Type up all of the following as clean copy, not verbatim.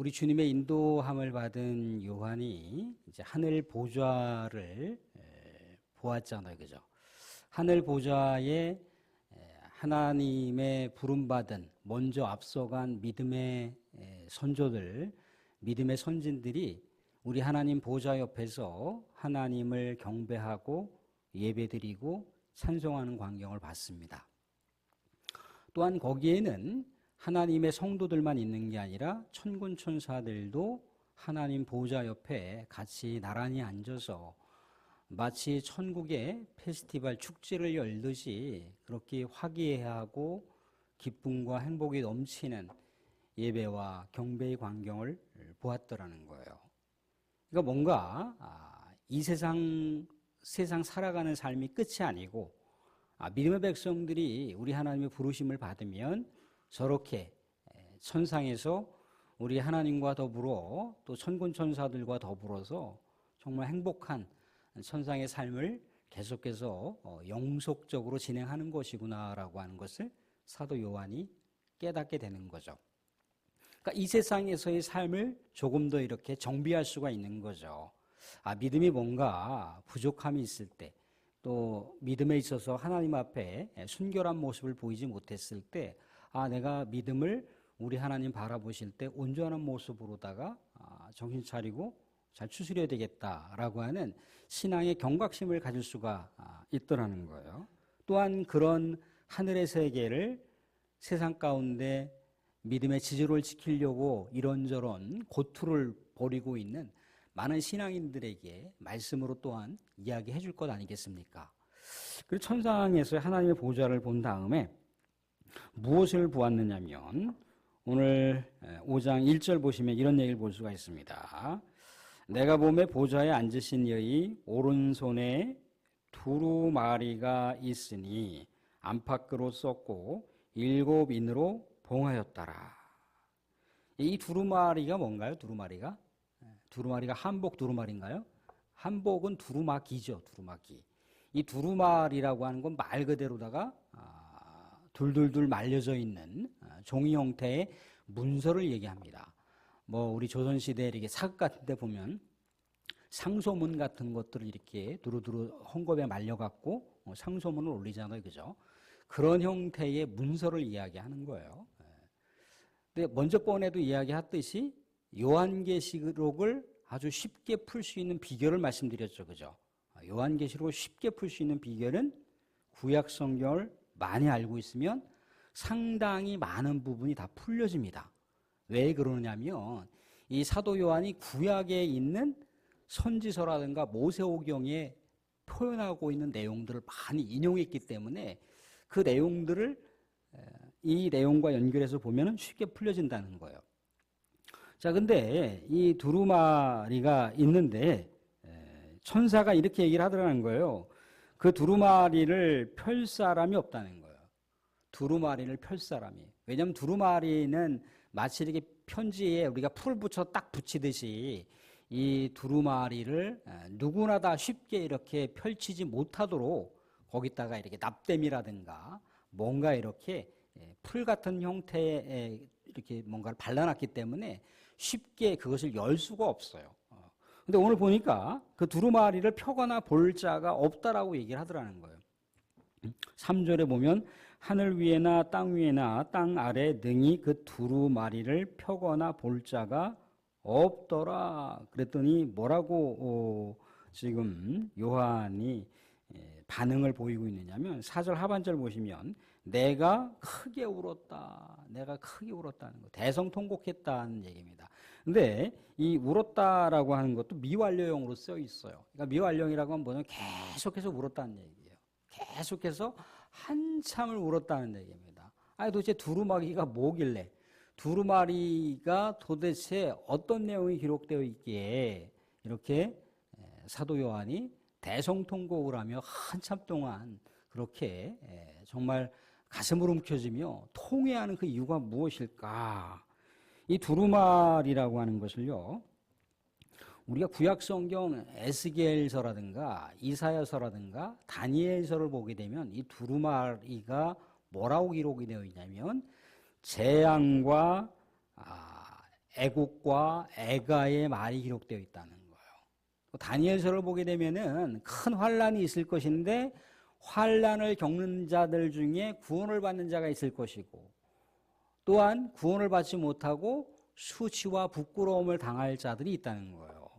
우리 주님의 인도함을 받은 요한이 이제 하늘 보좌를 보았잖아요. 그죠? 하늘 보좌에 하나님의 부름받은 먼저 앞서간 믿음의 선조들, 믿음의 선진들이 우리 하나님 보좌 옆에서 하나님을 경배하고 예배드리고 찬송하는 광경을 봤습니다. 또한 거기에는 하나님의 성도들만 있는 게 아니라 천군 천사들도 하나님 보좌 옆에 같이 나란히 앉아서 마치 천국의 페스티벌 축제를 열듯이 그렇게 화기애애하고 기쁨과 행복이 넘치는 예배와 경배의 광경을 보았더라는 거예요. 그러니까 뭔가 이 세상 살아가는 삶이 끝이 아니고 믿음의 백성들이 우리 하나님의 부르심을 받으면 저렇게 천상에서 우리 하나님과 더불어 또 천군 천사들과 더불어서 정말 행복한 천상의 삶을 계속해서 영속적으로 진행하는 것이구나라고 하는 것을 사도 요한이 깨닫게 되는 거죠. 그러니까 이 세상에서의 삶을 조금 더 이렇게 정비할 수가 있는 거죠. 믿음이 뭔가 부족함이 있을 때, 또 믿음에 있어서 하나님 앞에 순결한 모습을 보이지 못했을 때, 내가 믿음을 우리 하나님 바라보실 때 온전한 모습으로다가 정신 차리고 잘 추스려야 되겠다라고 하는 신앙의 경각심을 가질 수가 있더라는 거예요. 또한 그런 하늘의 세계를 세상 가운데 믿음의 지조를 지키려고 이런저런 고투를 벌이고 있는 많은 신앙인들에게 말씀으로 또한 이야기해 줄 것 아니겠습니까? 그리고 천상에서 하나님의 보좌를 본 다음에 무엇을 보았느냐면 오늘 5장 1절 보시면 이런 얘기를 볼 수가 있습니다. 내가 보매 보좌에 앉으신 이의 오른손에 두루마리가 있으니 안팎으로 썼고 7인으로 봉하였더라. 이 두루마리가 뭔가요? 두루마리가 한복 두루마리인가요? 한복은 두루마기죠. 두루마기. 이 두루마리라고 하는 건 말 그대로다가 둘둘둘 말려져 있는 종이 형태의 문서를 얘기합니다. 우리 조선시대에 이렇게 사극 같은 데 보면 상소문 같은 것들을 이렇게 두루두루 헝겊에 말려갖고 상소문을 올리잖아요. 그죠? 그런 형태의 문서를 이야기하는 거예요. 근데 먼저 번에도 이야기했듯이 요한계시록을 아주 쉽게 풀 수 있는 비결을 말씀드렸죠. 그죠? 요한계시록을 쉽게 풀 수 있는 비결은 구약 성경을 많이 알고 있으면 상당히 많은 부분이 다 풀려집니다. 왜 그러냐면 이 사도 요한이 구약에 있는 선지서라든가 모세오경에 표현하고 있는 내용들을 많이 인용했기 때문에 그 내용들을 이 내용과 연결해서 보면 쉽게 풀려진다는 거예요. 자, 근데 이 두루마리가 있는데 천사가 이렇게 얘기를 하더라는 거예요. 그 두루마리를 펼 사람이 없다는 거예요. 두루마리를 펼 사람이. 왜냐하면 두루마리는 마치 이렇게 편지에 우리가 풀 붙여 딱 붙이듯이 이 두루마리를 누구나 다 쉽게 이렇게 펼치지 못하도록 거기다가 이렇게 납땜이라든가 뭔가 이렇게 풀 같은 형태의 이렇게 뭔가를 발라놨기 때문에 쉽게 그것을 열 수가 없어요. 근데 오늘 보니까 그 두루마리를 펴거나 볼 자가 없다라고 얘기를 하더라는 거예요. 3절에 보면 하늘 위에나 땅 위에나 땅 아래 능히 그 두루마리를 펴거나 볼 자가 없더라. 그랬더니 뭐라고 지금 요한이 반응을 보이고 있느냐면 4절 하반절 보시면 내가 크게 울었다. 내가 크게 울었다는 거. 대성통곡했다는 얘기입니다. 근데 이 울었다라고 하는 것도 미완료형으로 써 있어요. 그러니까 미완료형이라고 하면 뭐냐면 계속해서 울었다는 얘기예요. 계속해서 한참을 울었다는 얘기입니다. 도대체 두루마리가 뭐길래 두루마리가 도대체 어떤 내용이 기록되어 있기에 이렇게 사도 요한이 대성통곡을 하며 한참 동안 그렇게 정말 가슴을 움켜쥐며 통회하는 그 이유가 무엇일까? 이 두루마리라고 하는 것을요, 우리가 구약성경 에스겔서라든가 이사야서라든가 다니엘서를 보게 되면 이 두루마리가 뭐라고 기록이 되어 있냐면 재앙과 애국과 애가의 말이 기록되어 있다는 거예요. 다니엘서를 보게 되면은 큰 환란이 있을 것인데 환란을 겪는 자들 중에 구원을 받는 자가 있을 것이고 또한 구원을 받지 못하고 수치와 부끄러움을 당할 자들이 있다는 거예요.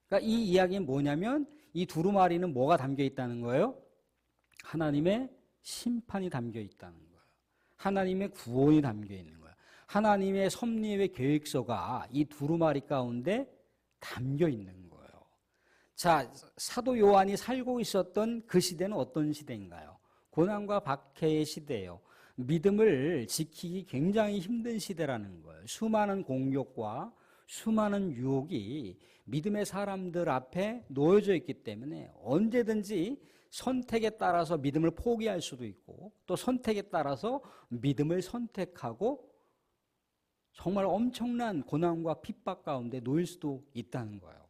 그러니까 이 이야기는 뭐냐면 이 두루마리는 뭐가 담겨 있다는 거예요? 하나님의 심판이 담겨 있다는 거예요. 하나님의 구원이 담겨 있는 거예요. 하나님의 섭리의 계획서가 이 두루마리 가운데 담겨 있는 거예요. 자, 사도 요한이 살고 있었던 그 시대는 어떤 시대인가요? 고난과 박해의 시대예요. 믿음을 지키기 굉장히 힘든 시대라는 거예요. 수많은 공격과 수많은 유혹이 믿음의 사람들 앞에 놓여져 있기 때문에 언제든지 선택에 따라서 믿음을 포기할 수도 있고 또 선택에 따라서 믿음을 선택하고 정말 엄청난 고난과 핍박 가운데 놓일 수도 있다는 거예요.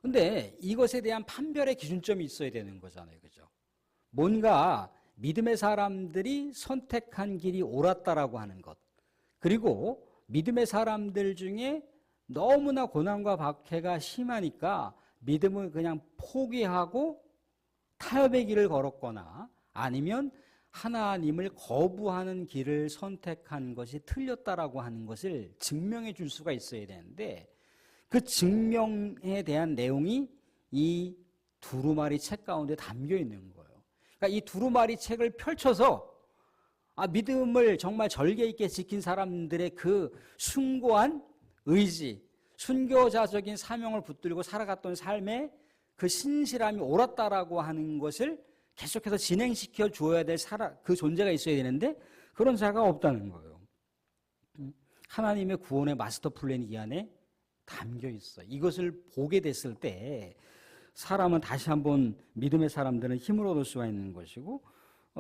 근데 이것에 대한 판별의 기준점이 있어야 되는 거잖아요. 그죠? 뭔가 믿음의 사람들이 선택한 길이 옳았다라고 하는 것. 그리고 믿음의 사람들 중에 너무나 고난과 박해가 심하니까 믿음을 그냥 포기하고 타협의 길을 걸었거나 아니면 하나님을 거부하는 길을 선택한 것이 틀렸다라고 하는 것을 증명해 줄 수가 있어야 되는데 그 증명에 대한 내용이 이 두루마리 책 가운데 담겨 있는 거예요. 그러니까 이 두루마리 책을 펼쳐서 믿음을 정말 절개 있게 지킨 사람들의 그 숭고한 의지, 순교자적인 사명을 붙들고 살아갔던 삶의 그 신실함이 옳았다라고 하는 것을 계속해서 진행시켜 줘야 될 그 존재가 있어야 되는데 그런 자가 없다는 거예요. 하나님의 구원의 마스터 플랜이 이 안에 담겨 있어요. 이것을 보게 됐을 때 사람은 다시 한번 믿음의 사람들은 힘을 얻을 수가 있는 것이고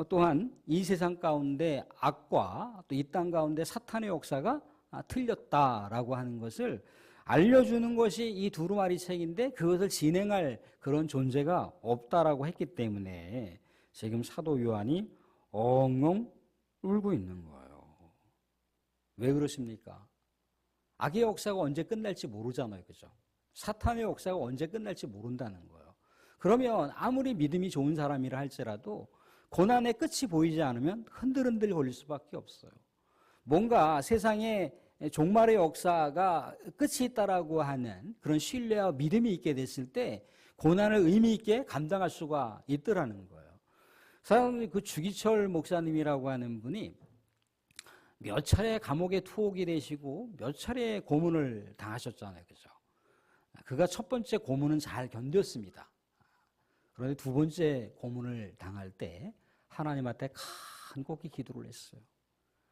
또한 이 세상 가운데 악과 또 이 땅 가운데 사탄의 역사가 틀렸다라고 하는 것을 알려주는 것이 이 두루마리 책인데 그것을 진행할 그런 존재가 없다라고 했기 때문에 지금 사도 요한이 엉엉 울고 있는 거예요. 왜 그러십니까? 악의 역사가 언제 끝날지 모르잖아요. 그죠? 사탄의 역사가 언제 끝날지 모른다는 거예요. 그러면 아무리 믿음이 좋은 사람이라 할지라도 고난의 끝이 보이지 않으면 흔들흔들 걸릴 수밖에 없어요. 뭔가 세상에 종말의 역사가 끝이 있다라고 하는 그런 신뢰와 믿음이 있게 됐을 때 고난을 의미 있게 감당할 수가 있더라는 거예요. 사실 그 주기철 목사님이라고 하는 분이 몇 차례 감옥에 투옥이 되시고 몇 차례 고문을 당하셨잖아요. 그죠? 그가 첫 번째 고문은 잘 견뎠습니다. 그런데 두 번째 고문을 당할 때 하나님한테 간곡히 기도를 했어요.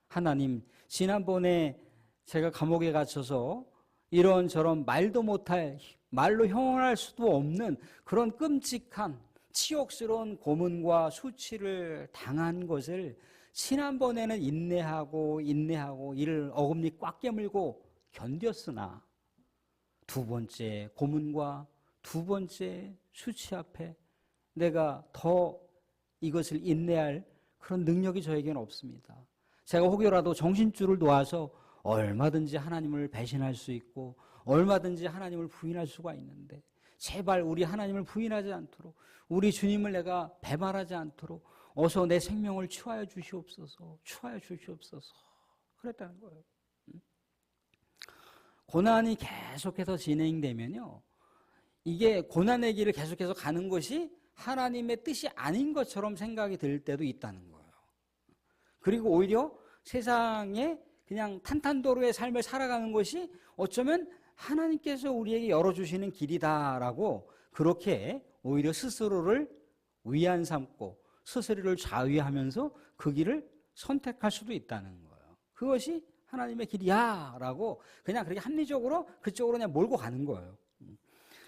하나님, 지난번에 제가 감옥에 갇혀서 이런저런 말도 못할, 말로 형언할 수도 없는 그런 끔찍한 치욕스러운 고문과 수치를 당한 것을 지난번에는 인내하고 이를 어금니 꽉 깨물고 견뎠으나 두 번째 고문과 두 번째 수치 앞에 내가 더 이것을 인내할 그런 능력이 저에게는 없습니다. 제가 혹여라도 정신줄을 놓아서 얼마든지 하나님을 배신할 수 있고 얼마든지 하나님을 부인할 수가 있는데 제발 우리 하나님을 부인하지 않도록 우리 주님을 내가 배반하지 않도록 어서 내 생명을 취하여 주시옵소서. 취하여 주시옵소서. 그랬다는 거예요. 고난이 계속해서 진행되면요. 이게 고난의 길을 계속해서 가는 것이 하나님의 뜻이 아닌 것처럼 생각이 들 때도 있다는 거예요. 그리고 오히려 세상에 그냥 탄탄도로의 삶을 살아가는 것이 어쩌면 하나님께서 우리에게 열어주시는 길이다라고 그렇게 오히려 스스로를 위안 삼고 스스로를 자위하면서 그 길을 선택할 수도 있다는 거예요. 그것이 하나님의 길이야 라고 그냥 그렇게 합리적으로 그쪽으로 그냥 몰고 가는 거예요.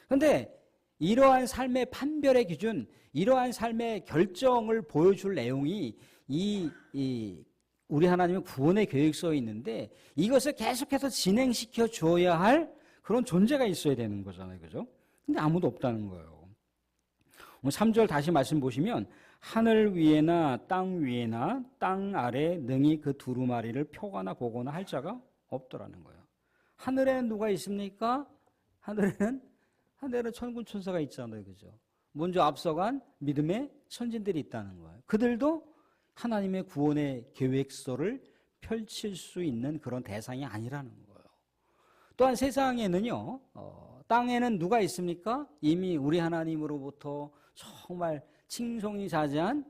그런데 이러한 삶의 판별의 기준, 이러한 삶의 결정을 보여줄 내용이 우리 하나님의 구원의 계획서에 있는데 이것을 계속해서 진행시켜 줘야 할 그런 존재가 있어야 되는 거잖아요. 그죠? 근데 아무도 없다는 거예요. 3절 다시 말씀 보시면 하늘 위에나 땅 위에나 땅 아래 능히 그 두루마리를 펴거나 보거나 할 자가 없더라는 거예요. 하늘에는 누가 있습니까? 하늘에는 천군 천사가 있잖아요. 그죠? 먼저 앞서간 믿음의 선진들이 있다는 거예요. 그들도 하나님의 구원의 계획서를 펼칠 수 있는 그런 대상이 아니라는 거예요. 또한 세상에는요, 땅에는 누가 있습니까? 이미 우리 하나님으로부터 정말 칭송이 자제한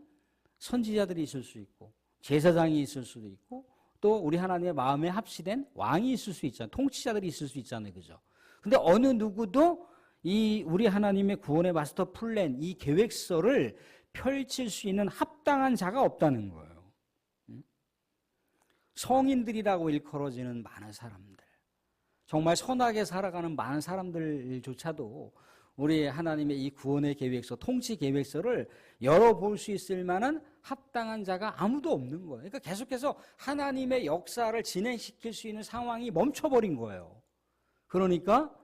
선지자들이 있을 수 있고, 제사장이 있을 수도 있고, 또 우리 하나님의 마음에 합시된 왕이 있을 수 있잖아요. 통치자들이 있을 수 있잖아요. 그죠? 근데 어느 누구도 이 우리 하나님의 구원의 마스터 플랜, 이 계획서를 펼칠 수 있는 합당한 자가 없다는 거예요. 성인들이라고 일컬어지는 많은 사람들, 정말 선하게 살아가는 많은 사람들조차도 우리 하나님의 이 구원의 계획서, 통치 계획서를 열어볼 수 있을 만한 합당한 자가 아무도 없는 거예요. 그러니까 계속해서 하나님의 역사를 진행시킬 수 있는 상황이 멈춰버린 거예요. 그러니까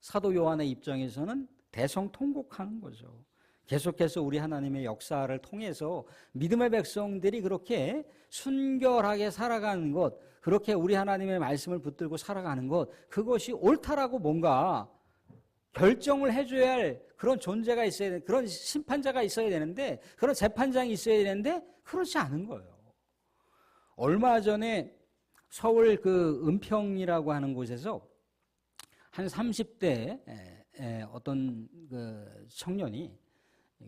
사도 요한의 입장에서는 대성통곡하는 거죠. 계속해서 우리 하나님의 역사를 통해서 믿음의 백성들이 그렇게 순결하게 살아가는 것, 그렇게 우리 하나님의 말씀을 붙들고 살아가는 것, 그것이 옳다라고 뭔가 결정을 해줘야 할 그런 존재가 있어야 되는, 그런 심판자가 있어야 되는데, 그런 재판장이 있어야 되는데 그렇지 않은 거예요. 얼마 전에 서울 그 은평이라고 하는 곳에서 한 30대 어떤 그 청년이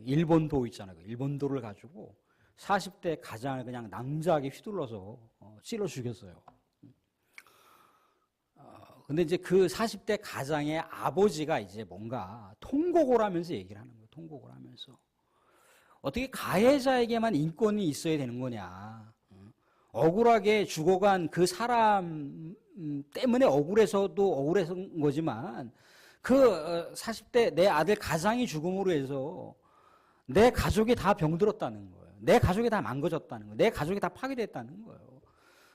일본도 있잖아요. 일본도를 가지고 40대 가장을 그냥 낭자하게 휘둘러서 찔러 죽였어요. 근데 이제 그 40대 가장의 아버지가 이제 뭔가 통곡을 하면서 얘기를 하는 거예요. 통곡을 하면서. 어떻게 가해자에게만 인권이 있어야 되는 거냐. 억울하게 죽어간 그 사람 때문에 억울해서도 억울해서인 거지만 그 40대 내 아들 가장이 죽음으로 해서 내 가족이 다 병들었다는 거예요. 내 가족이 다 망가졌다는 거예요. 내 가족이 다 파괴됐다는 거예요.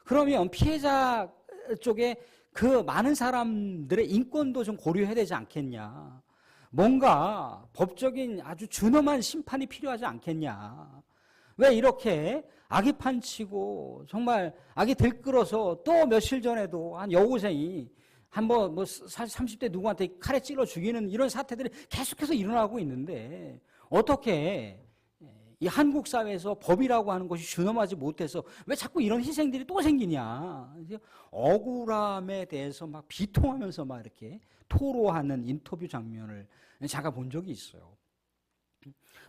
그러면 피해자 쪽에 그 많은 사람들의 인권도 좀 고려해야 되지 않겠냐. 뭔가 법적인 아주 준엄한 심판이 필요하지 않겠냐. 왜 이렇게 악이 판치고 정말 악이 들끓어서 또 며칠 전에도 한 여고생이 한번 뭐 30대 누구한테 칼에 찔러 죽이는 이런 사태들이 계속해서 일어나고 있는데 어떻게 이 한국 사회에서 법이라고 하는 것이 준엄하지 못해서 왜 자꾸 이런 희생들이 또 생기냐. 억울함에 대해서 막 비통하면서 막 이렇게 토로하는 인터뷰 장면을 제가 본 적이 있어요.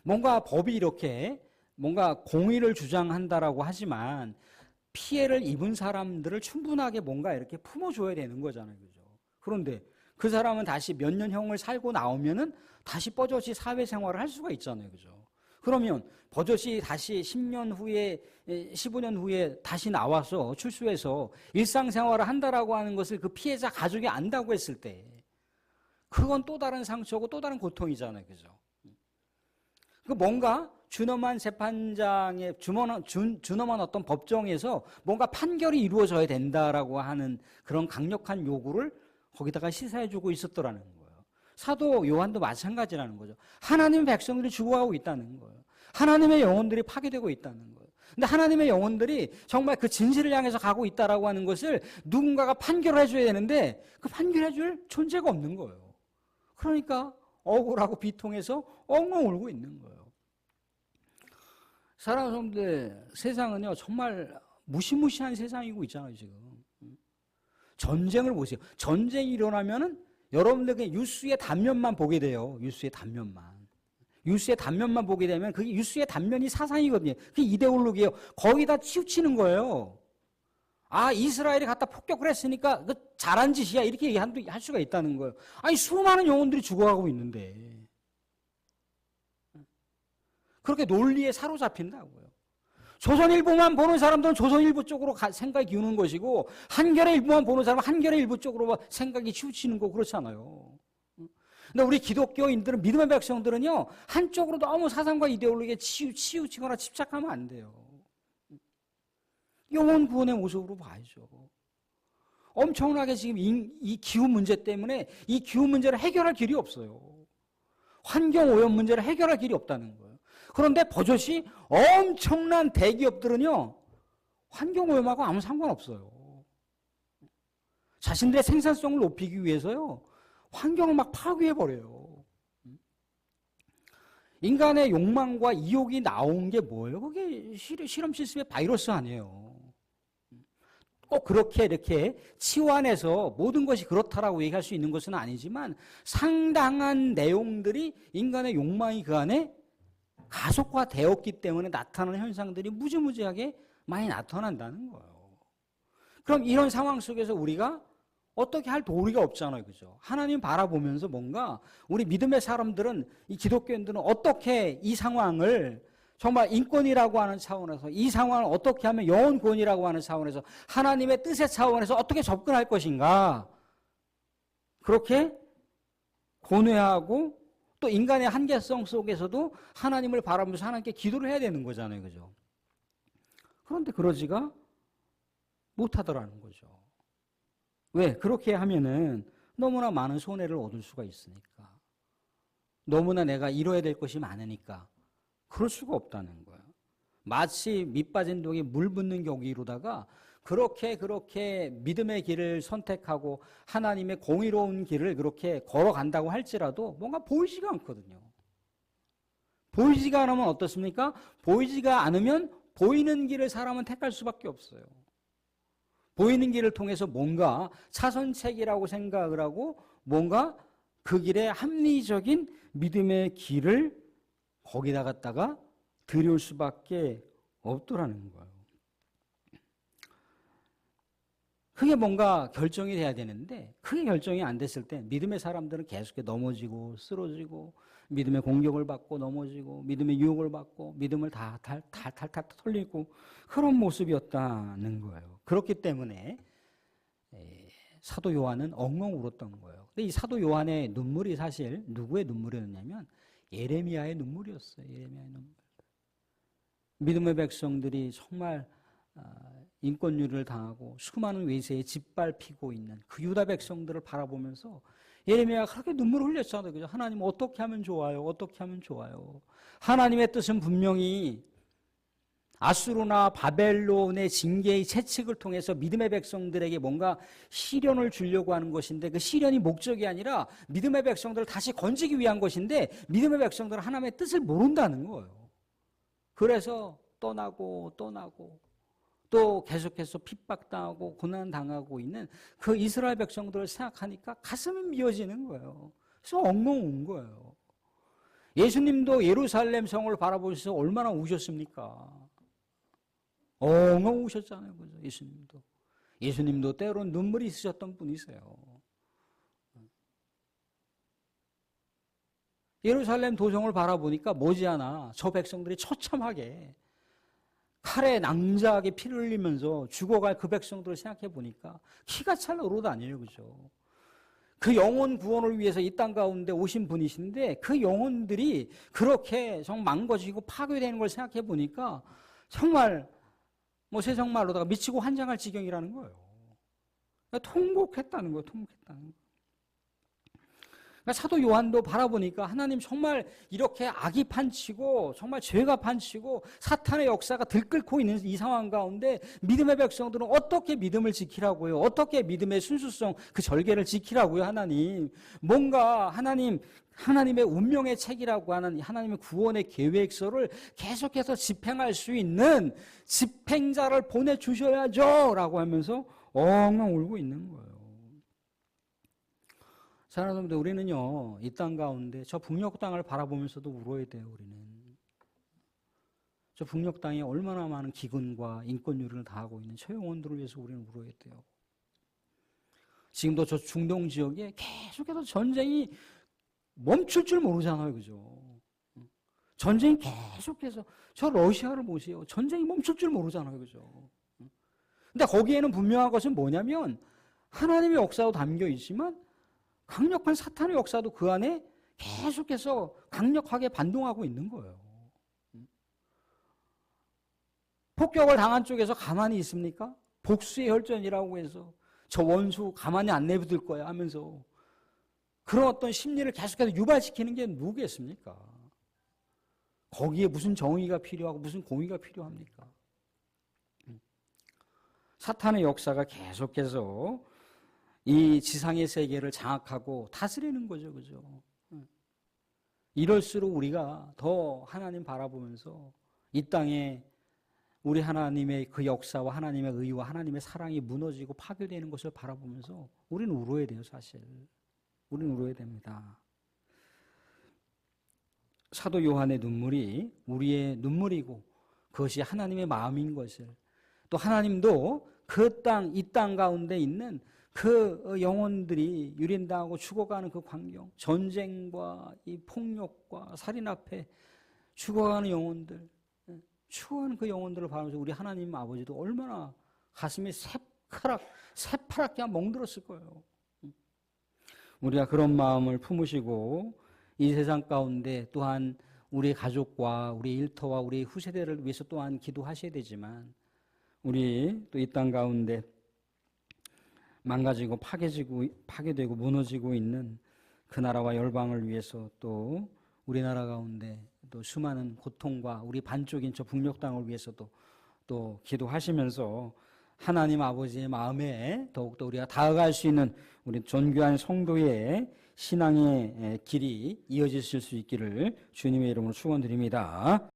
뭔가 법이 이렇게 뭔가 공의를 주장한다라고 하지만 피해를 입은 사람들을 충분하게 뭔가 이렇게 품어줘야 되는 거잖아요. 그죠? 그런데 그 사람은 다시 몇 년형을 살고 나오면은 다시 뻗어지 사회생활을 할 수가 있잖아요. 그죠? 그러면 버젓이 다시 10년 후에 15년 후에 다시 나와서 출소해서 일상생활을 한다라고 하는 것을 그 피해자 가족이 안다고 했을 때 그건 또 다른 상처고 또 다른 고통이잖아요. 그죠? 그 뭔가 준엄한 재판장의 준엄한 어떤 법정에서 뭔가 판결이 이루어져야 된다라고 하는 그런 강력한 요구를 거기다가 시사해주고 있었더라는 거예요. 사도 요한도 마찬가지라는 거죠. 하나님의 백성들이 죽어가고 있다는 거예요. 하나님의 영혼들이 파괴되고 있다는 거예요. 근데 하나님의 영혼들이 정말 그 진실을 향해서 가고 있다라고 하는 것을 누군가가 판결을 해줘야 되는데 그 판결해줄 존재가 없는 거예요. 그러니까 억울하고 비통해서 엉엉 울고 있는 거예요. 사랑하는 성도들, 세상은요 정말 무시무시한 세상이고 있잖아요. 지금 전쟁을 보세요. 전쟁이 일어나면은 여러분들 그냥 뉴스의 단면만 보게 돼요. 뉴스의 단면만. 뉴스의 단면만 보게 되면 그게 뉴스의 단면이 사상이거든요. 그게 이데올로기예요. 거기다 치우치는 거예요. 아, 이스라엘이 갖다 폭격을 했으니까 그 잘한 짓이야. 이렇게 얘기할 수가 있다는 거예요. 아니, 수많은 영혼들이 죽어가고 있는데. 그렇게 논리에 사로잡힌다고요. 조선일보만 보는 사람들은 조선일보 쪽으로 생각이 기우는 것이고 한겨레 일보만 보는 사람은 한겨레 일보 쪽으로 생각이 치우치는 거 그렇잖아요. 근데 우리 기독교인들은 믿음의 백성들은요 한쪽으로 너무 사상과 이데올로기에 치우치거나 집착하면 안 돼요. 영혼 구원의 모습으로 봐야죠. 엄청나게 지금 이 기후 문제 때문에 이 기후 문제를 해결할 길이 없어요. 환경오염 문제를 해결할 길이 없다는 거예요. 그런데 버젓이 엄청난 대기업들은요 환경오염하고 아무 상관없어요. 자신들의 생산성을 높이기 위해서요, 환경을 막 파괴해버려요. 인간의 욕망과 이욕이 나온 게 뭐예요? 그게 실험 시스템의 바이러스 아니에요. 꼭 그렇게 이렇게 치환해서 모든 것이 그렇다라고 얘기할 수 있는 것은 아니지만 상당한 내용들이 인간의 욕망이 그 안에 가속화되었기 때문에 나타나는 현상들이 무지무지하게 많이 나타난다는 거예요. 그럼 이런 상황 속에서 우리가 어떻게 할 도리가 없잖아요. 그죠? 하나님 바라보면서 뭔가 우리 믿음의 사람들은, 이 기독교인들은 어떻게 이 상황을 정말 인권이라고 하는 차원에서, 이 상황을 어떻게 하면 영혼구원이라고 하는 차원에서, 하나님의 뜻의 차원에서 어떻게 접근할 것인가, 그렇게 고뇌하고 또 인간의 한계성 속에서도 하나님을 바라보면서 하나님께 기도를 해야 되는 거잖아요. 그죠? 그런데 그러지가 못하더라는 거죠. 왜? 그렇게 하면은 너무나 많은 손해를 얻을 수가 있으니까. 너무나 내가 이뤄야 될 것이 많으니까. 그럴 수가 없다는 거예요. 마치 밑빠진 독에 물 붓는 격이로다가 그렇게 믿음의 길을 선택하고 하나님의 공의로운 길을 그렇게 걸어간다고 할지라도 뭔가 보이지가 않거든요. 보이지가 않으면 어떻습니까? 보이지가 않으면 보이는 길을 사람은 택할 수밖에 없어요. 보이는 길을 통해서 뭔가 차선책이라고 생각을 하고 뭔가 그 길에 합리적인 믿음의 길을 거기다 갖다가 들여올 수밖에 없더라는 거예요. 그게 뭔가 결정이 돼야 되는데 그게 결정이 안 됐을 때 믿음의 사람들은 계속 넘어지고 쓰러지고 믿음의 공격을 받고 넘어지고 믿음의 유혹을 받고 믿음을 다 털리고 그런 모습이었다는 거예요. 그렇기 때문에 사도 요한은 엉엉 울었던 거예요. 근데 이 사도 요한의 눈물이 사실 누구의 눈물이었냐면 예레미야의 눈물이었어요. 예레미야의 눈물. 믿음의 백성들이 정말 인권유리를 당하고 수많은 외세에 짓밟히고 있는 그 유다 백성들을 바라보면서 예레미야가 그렇게 눈물을 흘렸잖아요. 그죠? 하나님 어떻게 하면 좋아요? 어떻게 하면 좋아요? 하나님의 뜻은 분명히 아수르나 바벨론의 징계의 채찍을 통해서 믿음의 백성들에게 뭔가 시련을 주려고 하는 것인데 그 시련이 목적이 아니라 믿음의 백성들을 다시 건지기 위한 것인데 믿음의 백성들은 하나님의 뜻을 모른다는 거예요. 그래서 떠나고 또 계속해서 핍박당하고 고난당하고 있는 그 이스라엘 백성들을 생각하니까 가슴이 미어지는 거예요. 그래서 엉엉 운 거예요. 예수님도 예루살렘 성을 바라보셔서 얼마나 우셨습니까? 엉엉 우셨잖아요. 그죠? 예수님도 때로는 눈물이 있으셨던 분이세요. 예루살렘 도성을 바라보니까 머지않아 저 백성들이 처참하게 칼에 낭자하게 피를 흘리면서 죽어갈 그 백성들을 생각해 보니까 키가 찰 오르다니에요. 그죠? 그 영혼 구원을 위해서 이 땅 가운데 오신 분이신데 그 영혼들이 그렇게 정말 망가지고 파괴되는 걸 생각해 보니까 정말 세상말로다가 미치고 환장할 지경이라는 거예요. 그러니까 통곡했다는 거예요. 통곡했다는 거예요. 그러니까 사도 요한도 바라보니까 하나님 정말 이렇게 악이 판치고 정말 죄가 판치고 사탄의 역사가 들끓고 있는 이 상황 가운데 믿음의 백성들은 어떻게 믿음을 지키라고요? 어떻게 믿음의 순수성 그 절개를 지키라고요? 하나님 뭔가 하나님의 운명의 책이라고 하는 하나님의 구원의 계획서를 계속해서 집행할 수 있는 집행자를 보내주셔야죠 라고 하면서 엉엉 울고 있는 거예요. 사랑하는 여러분들, 우리는요, 이 땅 가운데 저 북녘 땅을 바라보면서도 울어야 돼요, 우리는. 저 북녘 땅에 얼마나 많은 기근과 인권유린을 당하고 있는 저 영혼들을 위해서 우리는 울어야 돼요. 지금도 저 중동 지역에 계속해서 전쟁이 멈출 줄 모르잖아요, 그죠? 전쟁이 계속해서, 저 러시아를 보세요. 전쟁이 멈출 줄 모르잖아요, 그죠? 근데 거기에는 분명한 것은 뭐냐면, 하나님의 역사도 담겨 있지만, 강력한 사탄의 역사도 그 안에 계속해서 강력하게 반동하고 있는 거예요. 폭격을 당한 쪽에서 가만히 있습니까? 복수의 혈전이라고 해서 저 원수 가만히 안 내버릴 거야 하면서 그런 어떤 심리를 계속해서 유발시키는 게 누구겠습니까? 거기에 무슨 정의가 필요하고 무슨 공의가 이 지상의 세계를 장악하고 다스리는 거죠. 그죠? 이럴수록 우리가 더 하나님 바라보면서 이 땅에 우리 하나님의 그 역사와 하나님의 의와 하나님의 사랑이 무너지고 파괴되는 것을 바라보면서 우리는 울어야 돼요, 사실. 우리는 울어야 됩니다. 사도 요한의 눈물이 우리의 눈물이고 그것이 하나님의 마음인 것을, 또 하나님도 그 땅, 이 땅 가운데 있는 그 영혼들이 유린당하고 죽어가는 그 광경, 전쟁과 이 폭력과 살인 앞에 죽어가는 영혼들, 추워하는 그 영혼들을 바라보면서 우리 하나님 아버지도 얼마나 가슴이 새파랗게 멍들었을 거예요. 우리가 그런 마음을 품으시고 이 세상 가운데 또한 우리 가족과 우리 일터와 우리 후세대를 위해서 또한 기도하셔야 되지만, 우리 또 이 땅 가운데 망가지고 파괴되고 무너지고 있는 그 나라와 열방을 위해서, 또 우리나라 가운데 또 수많은 고통과 우리 반쪽인 저 북녘 땅을 위해서도 또 기도하시면서 하나님 아버지의 마음에 더욱더 우리가 다가갈 수 있는 우리 존귀한 성도의 신앙의 길이 이어지실 수 있기를 주님의 이름으로 축원드립니다.